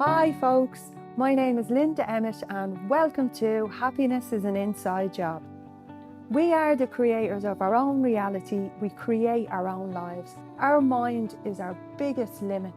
Hi folks, my name is Linda Emmett and welcome to Happiness is an Inside Job. We are the creators of our own reality, we create our own lives. Our mind is our biggest limit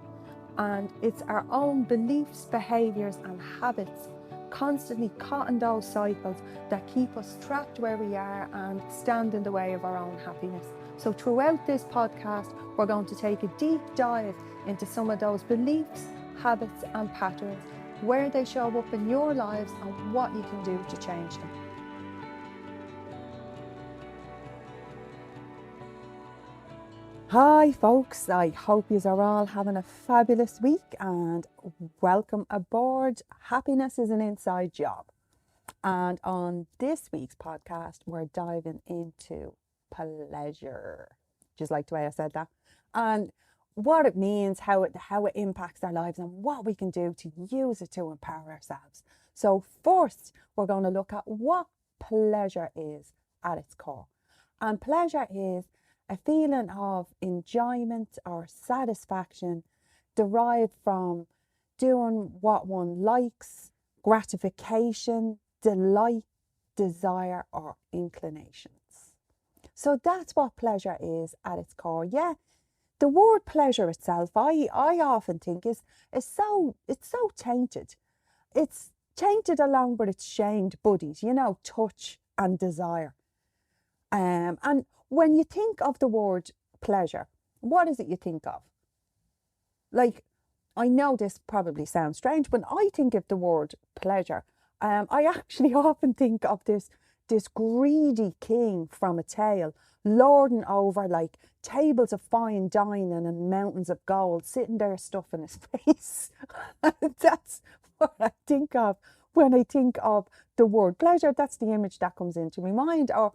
and it's our own beliefs, behaviours and habits constantly caught in those cycles that keep us trapped where we are and stand in the way of our own happiness. So throughout this podcast, we're going to take a deep dive into some of those beliefs, habits and patterns, where they show up in your lives and what you can do to change them. Hi folks, I hope you are all having a fabulous week and welcome aboard. Happiness is an inside job. And on this week's podcast, we're diving into pleasure. Just like the way I said that. And what it means, how it impacts our lives and what we can do to use it to empower ourselves. So first, we're going to look at what pleasure is at its core. And pleasure is a feeling of enjoyment or satisfaction derived from doing what one likes, gratification, delight, desire, or inclinations. So that's what pleasure is at its core. Yeah, the word pleasure itself, I often think it's so tainted. It's tainted along with its shamed buddies, touch and desire. And when you think of the word pleasure, what is it you think of? Like, I know this probably sounds strange, but I think of the word pleasure. I actually often think of this greedy king from a tale lording over like tables of fine dining and mountains of gold, sitting there stuffing his face. That's what I think of when I think of the word pleasure. That's the image that comes into my mind. Or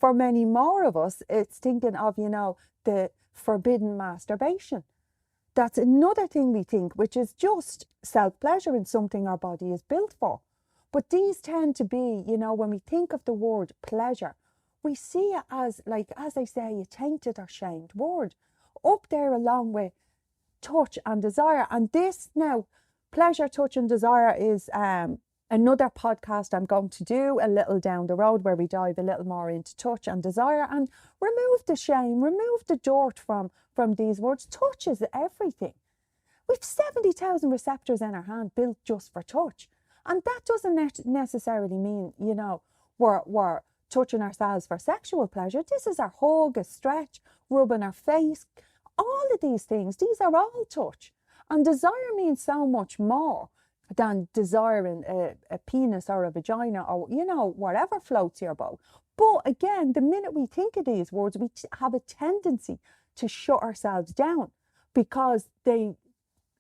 for many more of us, it's thinking of, the forbidden masturbation. That's another thing we think, which is just self-pleasure in something our body is built for. But these tend to be, when we think of the word pleasure, we see it as, like, as I say, a tainted or shamed word. Up there along with touch and desire. And this now, pleasure, touch and desire is another podcast I'm going to do a little down the road where we dive a little more into touch and desire and remove the shame, remove the dirt from these words. Touch is everything. We've 70,000 receptors in our hand built just for touch. And that doesn't necessarily mean, we're touching ourselves for sexual pleasure. This is our hug, a stretch, rubbing our face. All of these things, these are all touch. And desire means so much more than desiring a penis or a vagina or, whatever floats your boat. But again, the minute we think of these words, we have a tendency to shut ourselves down because they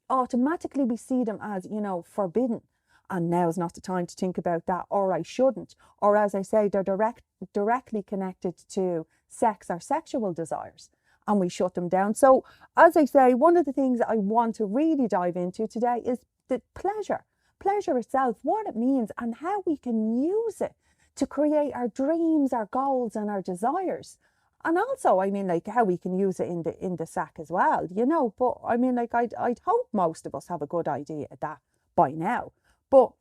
automatically, we see them as, forbidden. And now's not the time to think about that, or I shouldn't. Or as I say, they're directly connected to sex or sexual desires. And we shut them down. So, as I say, one of the things I want to really dive into today is the pleasure itself, what it means and how we can use it to create our dreams, our goals and our desires. And also, how we can use it in the sack as well, but I'd hope most of us have a good idea of that by now. But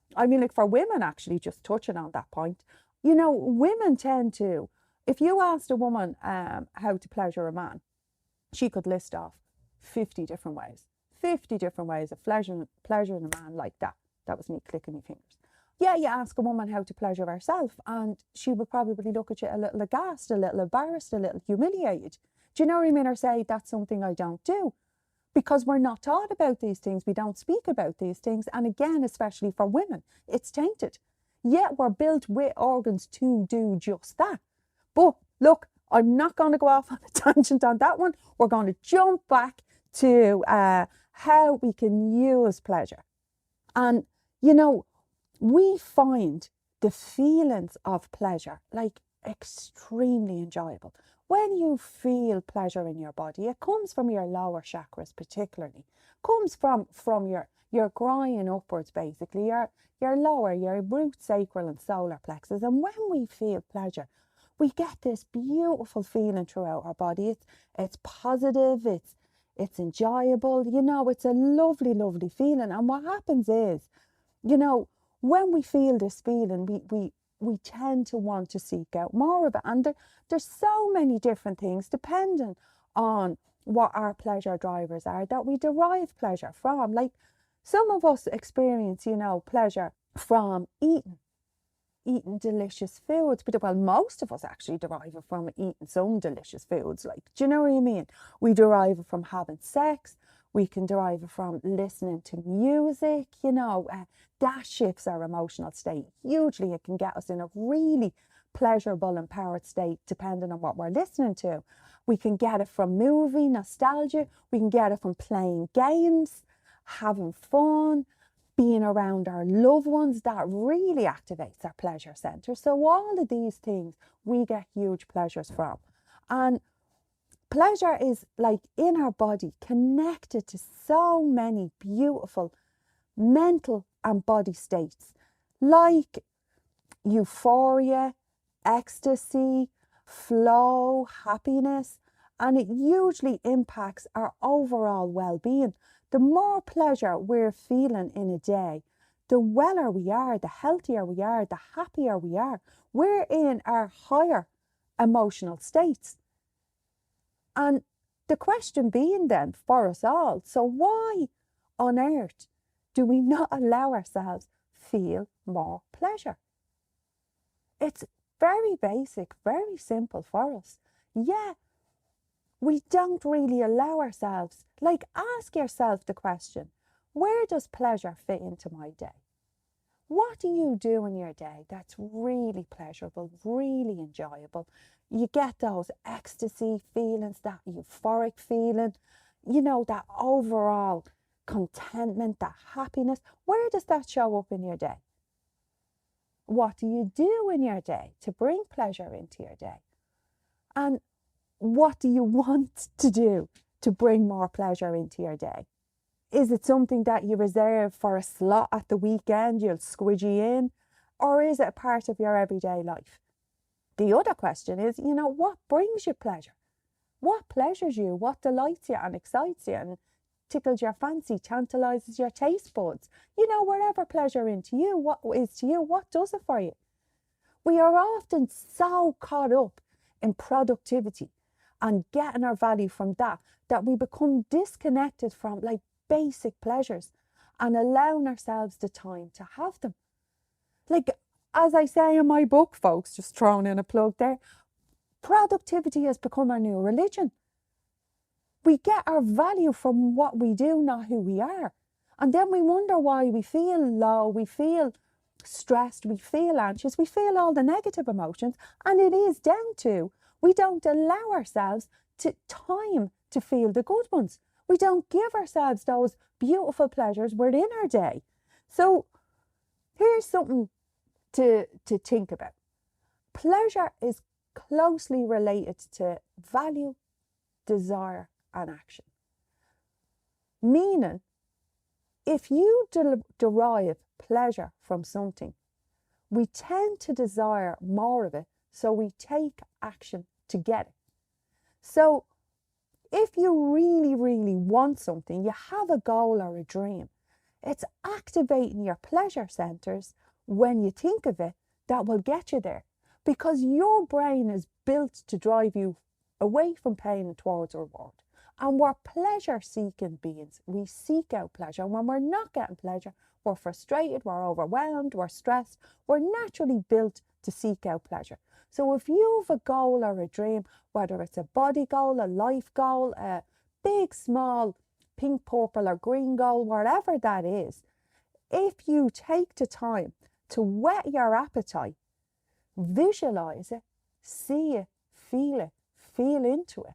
for women, actually, just touching on that point, women tend to, if you asked a woman how to pleasure a man, she could list off 50 different ways of pleasuring a man like that. That was me clicking my fingers. Yeah, you ask a woman how to pleasure herself and she would probably look at you a little aghast, a little embarrassed, a little humiliated. Do you know what I mean? Or say, that's something I don't do. Because we're not taught about these things. We don't speak about these things. And again, especially for women, it's tainted. Yet we're built with organs to do just that. But look, I'm not going to go off on a tangent on that one. We're going to jump back to how we can use pleasure. And, we find the feelings of pleasure like extremely enjoyable. When you feel pleasure in your body, it comes from your lower chakras particularly. Comes from your groin upwards, basically, your lower, your root, sacral and solar plexus. And when we feel pleasure, we get this beautiful feeling throughout our body. It's positive, it's enjoyable, you know, it's a lovely, lovely feeling. And what happens is, you know, when we feel this feeling, we tend to want to seek out more of it. And there's so many different things depending on what our pleasure drivers are that we derive pleasure from. Like some of us experience, you know, pleasure from eating delicious foods, but well, most of us actually derive it from eating some delicious foods. Like, do you know what I mean? We derive it from having sex. We can derive it from listening to music. You know, that shifts our emotional state hugely. It can get us in a really pleasurable, empowered state, depending on what we're listening to. We can get it from movie nostalgia. We can get it from playing games, having fun, being around our loved ones. That really activates our pleasure center. So all of these things we get huge pleasures from. And pleasure is like in our body, connected to so many beautiful mental and body states, like euphoria, ecstasy, flow, happiness, and it hugely impacts our overall well-being. The more pleasure we're feeling in a day, the weller we are, the healthier we are, the happier we are. We're in our higher emotional states. And the question being then for us all, so why on earth do we not allow ourselves feel more pleasure? It's very basic, very simple for us. Yeah, we don't really allow ourselves. Like, ask yourself the question, where does pleasure fit into my day? What do you do in your day that's really pleasurable, really enjoyable? You get those ecstasy feelings, that euphoric feeling, you know, that overall contentment, that happiness. Where does that show up in your day? What do you do in your day to bring pleasure into your day? And what do you want to do to bring more pleasure into your day? Is it something that you reserve for a slot at the weekend, you'll squidgy in? Or is it a part of your everyday life? The other question is, you know, what brings you pleasure? What pleasures you? What delights you and excites you and tickles your fancy, tantalizes your taste buds? You know, wherever pleasure into you, what is to you, what does it for you? We are often so caught up in productivity and getting our value from that we become disconnected from like basic pleasures and allowing ourselves the time to have them. Like, as I say in my book, folks, just throwing in a plug there, productivity has become our new religion. We get our value from what we do, not who we are. And then we wonder why we feel low, we feel stressed, we feel anxious, we feel all the negative emotions. And it is down to we don't allow ourselves time to feel the good ones. We don't give ourselves those beautiful pleasures within our day. So here's something to think about. Pleasure is closely related to value, desire, and action. Meaning, if you derive pleasure from something, we tend to desire more of it, so we take action to get it. So if you really, really want something, you have a goal or a dream, it's activating your pleasure centers when you think of it that will get you there, because your brain is built to drive you away from pain and towards reward. And we're pleasure-seeking beings. We seek out pleasure. And when we're not getting pleasure, we're frustrated, we're overwhelmed, we're stressed. We're naturally built to seek out pleasure. So if you have a goal or a dream, whether it's a body goal, a life goal, a big, small, pink, purple or green goal, whatever that is, if you take the time to whet your appetite, visualize it, see it, feel into it.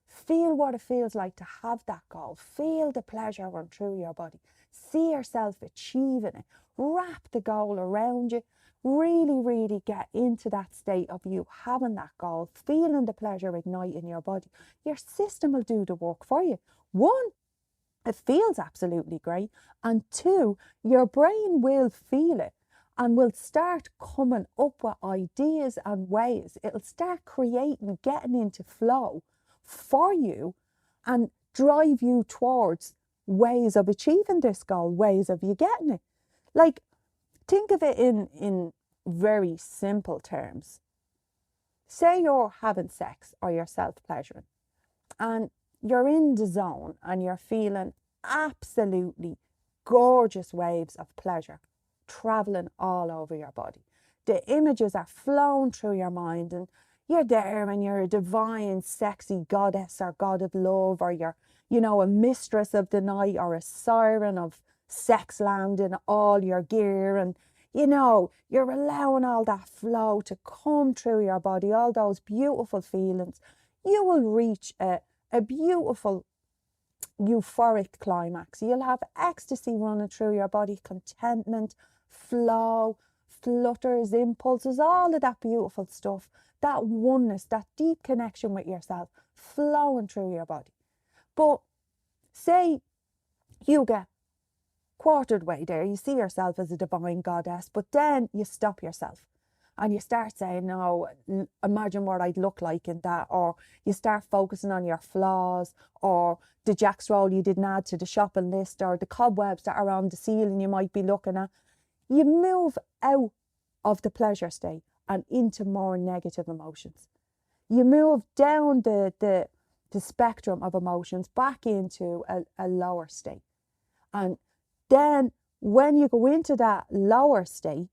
Feel what it feels like to have that goal. Feel the pleasure run through your body. See yourself achieving it. Wrap the goal around you. Really, really get into that state of you having that goal, feeling the pleasure ignite in your body. Your system will do the work for you. One, it feels absolutely great. And two, your brain will feel it and will start coming up with ideas and ways. It'll start creating, getting into flow for you and drive you towards ways of achieving this goal, ways of you getting it. Like, think of it in very simple terms. Say you're having sex or you're self-pleasuring and you're in the zone and you're feeling absolutely gorgeous waves of pleasure traveling all over your body. The images are flowing through your mind and you're there and you're a divine, sexy goddess or god of love, or you're, a mistress of the night or a siren of sex land in all your gear. And, you're allowing all that flow to come through your body, all those beautiful feelings. You will reach a beautiful euphoric climax. You'll have ecstasy running through your body, contentment, flow, flutters, impulses, all of that beautiful stuff, that oneness, that deep connection with yourself flowing through your body. But say you get quartered way there, you see yourself as a divine goddess, but then you stop yourself and you start saying, no, imagine what I'd look like in that, or you start focusing on your flaws, or the jack's roll you didn't add to the shopping list, or the cobwebs that are on the ceiling you might be looking at. You move out of the pleasure state and into more negative emotions. You move down the spectrum of emotions back into a lower state. And then when you go into that lower state,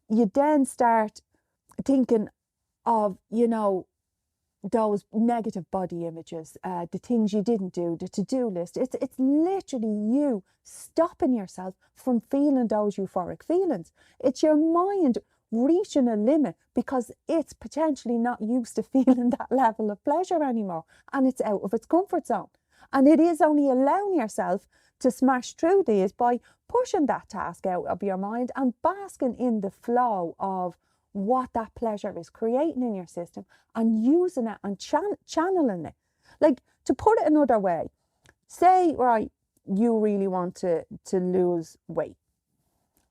you then start thinking of, those negative body images, the things you didn't do, the to-do list. It's literally you stopping yourself from feeling those euphoric feelings. It's your mind reaching a limit because it's potentially not used to feeling that level of pleasure anymore, and it's out of its comfort zone. And it is only allowing yourself to smash through these by pushing that task out of your mind and basking in the flow of what that pleasure is creating in your system and using it and channeling it. Like, to put it another way, say, right, you really want to lose weight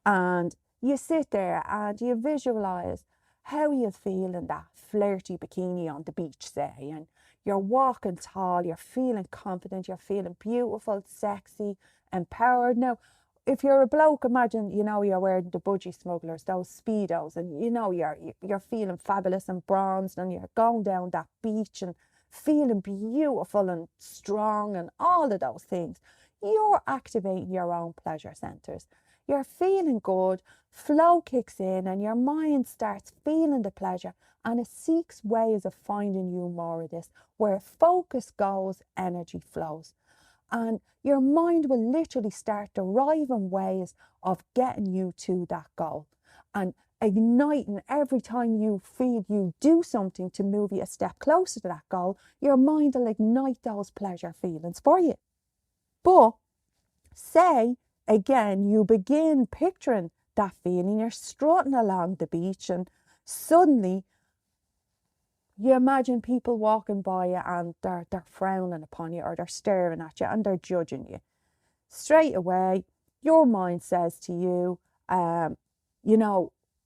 and you sit there and you visualize how you feel in that flirty bikini on the beach, say, and you're walking tall, you're feeling confident, you're feeling beautiful, sexy, empowered. Now, if you're a bloke, imagine, you're wearing the budgie smugglers, those Speedos, and you're feeling fabulous and bronzed, and you're going down that beach and feeling beautiful and strong and all of those things. You're activating your own pleasure centers. You're feeling good, flow kicks in, and your mind starts feeling the pleasure, and it seeks ways of finding you more of this. Where focus goes, energy flows. And your mind will literally start deriving ways of getting you to that goal and igniting every time you feel you do something to move you a step closer to that goal. Your mind will ignite those pleasure feelings for you. But say, again, you begin picturing that feeling, you're strutting along the beach and suddenly you imagine people walking by you and they're frowning upon you, or they're staring at you and they're judging you. Straight away, your mind says to you,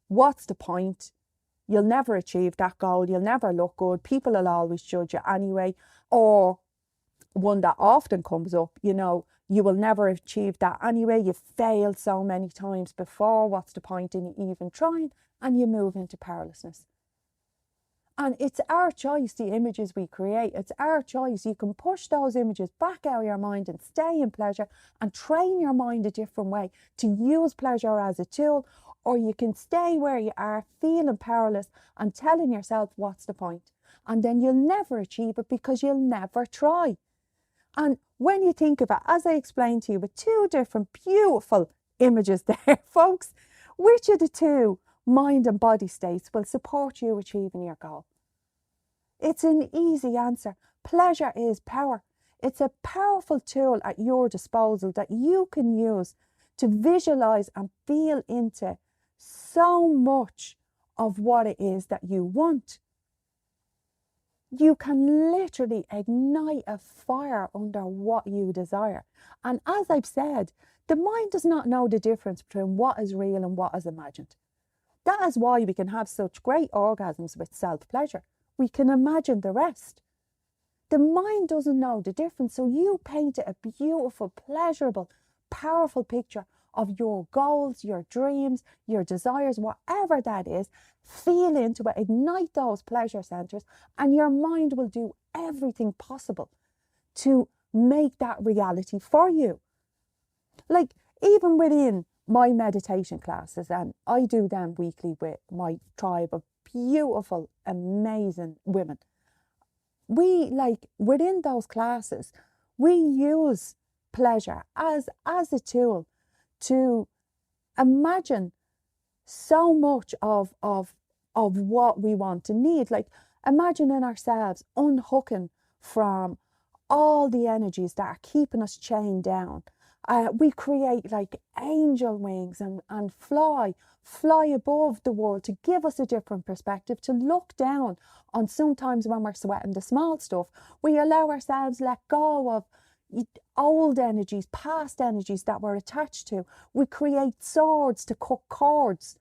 what's the point? You'll never achieve that goal. You'll never look good. People will always judge you anyway. Or one that often comes up, you will never achieve that anyway. You've failed so many times before. What's the point in even trying? And you move into powerlessness. And it's our choice, the images we create. It's our choice. You can push those images back out of your mind and stay in pleasure and train your mind a different way to use pleasure as a tool. Or you can stay where you are, feeling powerless and telling yourself, what's the point? And then you'll never achieve it because you'll never try. And when you think of it, as I explained to you, with two different beautiful images there, folks, which of the two mind and body states will support you achieving your goal? It's an easy answer. Pleasure is power. It's a powerful tool at your disposal that you can use to visualize and feel into so much of what it is that you want. You can literally ignite a fire under what you desire. And as I've said, the mind does not know the difference between what is real and what is imagined. That is why we can have such great orgasms with self-pleasure. We can imagine the rest. The mind doesn't know the difference. So you painted a beautiful, pleasurable, powerful picture of your goals, your dreams, your desires, whatever that is. Feel into it, ignite those pleasure centers, and your mind will do everything possible to make that reality for you. Like, even within my meditation classes, and I do them weekly with my tribe of beautiful, amazing women. Within those classes, we use pleasure as a tool to imagine so much of what we want and need. Like, imagining ourselves unhooking from all the energies that are keeping us chained down. We create like angel wings and fly above the world to give us a different perspective, to look down on sometimes when we're sweating the small stuff. We allow ourselves let go of old energies, past energies that we're attached to. We create swords to cut cords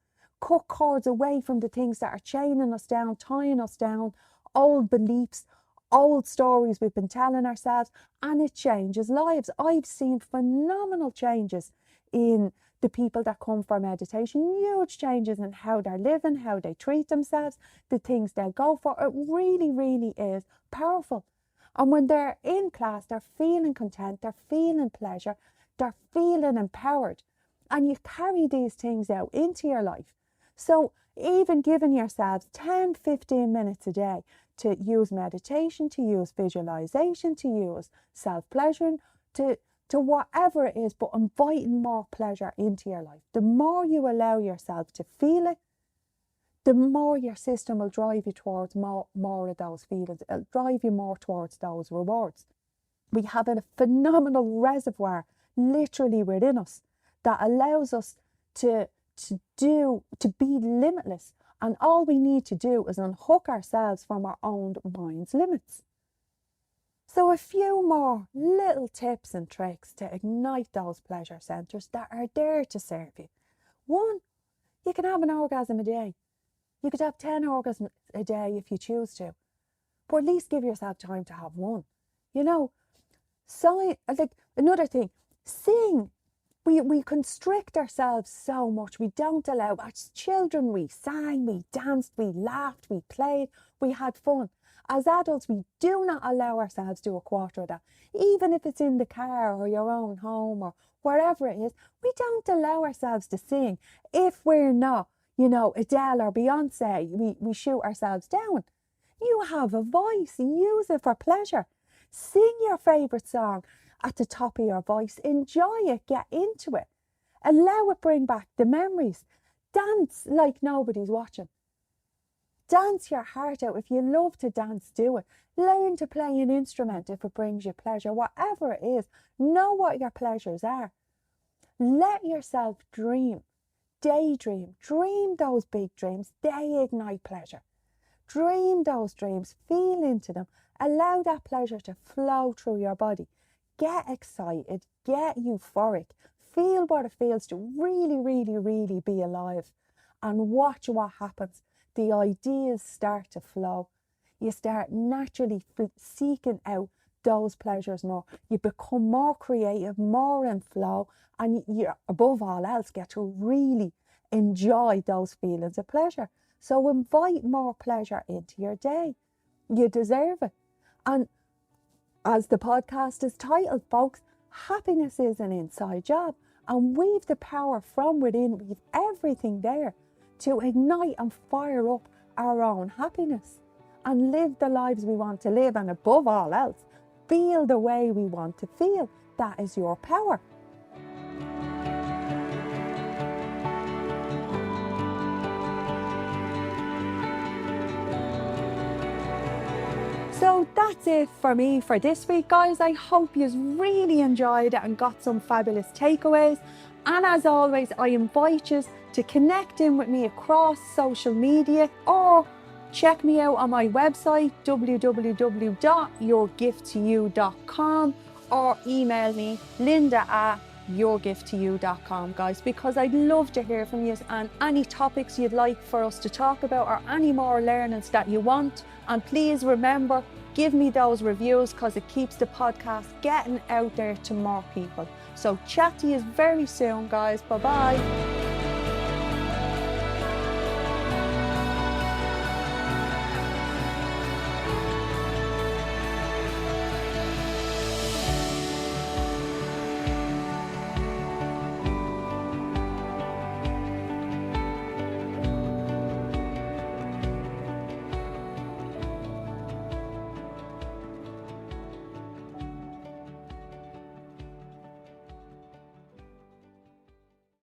away from the things that are chaining us down, tying us down, old beliefs, old stories we've been telling ourselves, and it changes lives. I've seen phenomenal changes in the people that come for meditation, huge changes in how they're living, how they treat themselves, the things they go for. It really, really is powerful. And when they're in class, they're feeling content, they're feeling pleasure, they're feeling empowered. And you carry these things out into your life. So even giving yourselves 10, 15 minutes a day to use meditation, to use visualization, to use self-pleasuring, to whatever it is, but inviting more pleasure into your life. The more you allow yourself to feel it, the more your system will drive you towards more of those feelings. It'll drive you more towards those rewards. We have a phenomenal reservoir literally within us that allows us to be limitless. And all we need to do is unhook ourselves from our own mind's limits. So a few more little tips and tricks to ignite those pleasure centers that are there to serve you. 1, you can have an orgasm a day. You could have 10 orgasms a day if you choose to. But at least give yourself time to have one. You know, so like another thing, sing. We constrict ourselves so much. We don't allow. As children, we sang, we danced, we laughed, we played, we had fun. As adults, we do not allow ourselves to do a quarter of that. Even if it's in the car or your own home or wherever it is, we don't allow ourselves to sing. If we're not, Adele or Beyonce, we shoot ourselves down. You have a voice. Use it for pleasure. Sing your favourite song at the top of your voice. Enjoy it. Get into it. Allow it bring back the memories. Dance like nobody's watching. Dance your heart out. If you love to dance, do it. Learn to play an instrument if it brings you pleasure. Whatever it is, know what your pleasures are. Let yourself dream. Daydream. Dream those big dreams. They ignite pleasure. Dream those dreams. Feel into them. Allow that pleasure to flow through your body. Get excited. Get euphoric. Feel what it feels to really, really, really be alive. And watch what happens. The ideas start to flow. You start naturally seeking out those pleasures more. You become more creative, more in flow, and you, above all else, get to really enjoy those feelings of pleasure. So invite more pleasure into your day. You deserve it. And as the podcast is titled, folks, happiness is an inside job. And we've the power from within. We've everything there to ignite and fire up our own happiness and live the lives we want to live, and above all else, feel the way we want to feel. That is your power. So that's it for me for this week, guys. I hope you really enjoyed it and got some fabulous takeaways. And as always, I invite you to connect in with me across social media, or check me out on my website, www.yourgifttoyou.com, or email me, linda@yourgifttoyou.com, guys, because I'd love to hear from you and any topics you'd like for us to talk about or any more learnings that you want. And please remember Give me those reviews because it keeps the podcast getting out there to more people. So chat to you very soon, guys. Bye bye.